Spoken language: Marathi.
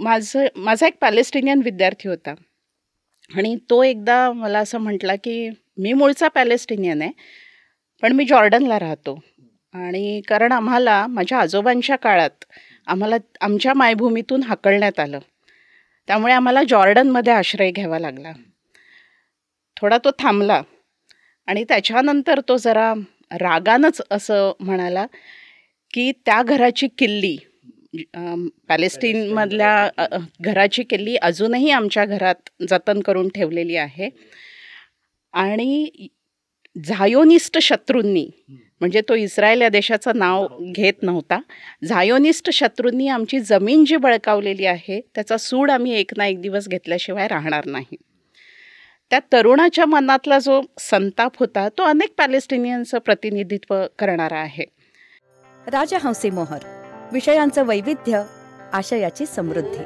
माझा एक पॅलेस्टिनियन विद्यार्थी होता आणि तो एकदा मला असं म्हटला, की मी मूळचा पॅलेस्टिनियन आहे, पण मी जॉर्डनला राहतो आणि कारण आम्हाला माझ्या आजोबांच्या काळात आम्हाला आमच्या मायभूमीतून हाकलण्यात आलं. त्यामुळे आम्हाला जॉर्डनमध्ये आश्रय घ्यावा लागला. थोडा तो थांबला आणि त्याच्यानंतर तो जरा रागानंच असं म्हणाला, की त्या घराची किल्ली पॅलेस्टीनमधल्या घराची किल्ली अजूनही आमच्या घरात जतन करून ठेवलेली आहे आणि झायोनिस्ट शत्रूंनी, म्हणजे तो इस्रायल या देशाचं नाव घेत नव्हता, झायोनिस्ट शत्रूंनी आमची जमीन जी बळकावलेली आहे त्याचा सूड आम्ही एक ना एक दिवस घेतल्याशिवाय राहणार नाही. त्या तरुणाच्या मनातला जो संताप होता तो अनेक पॅलेस्टिनियनचं प्रतिनिधित्व करणारा आहे. राजहंसी मोहर, विषयांचं वैविध्य, आशयाची समृद्धी.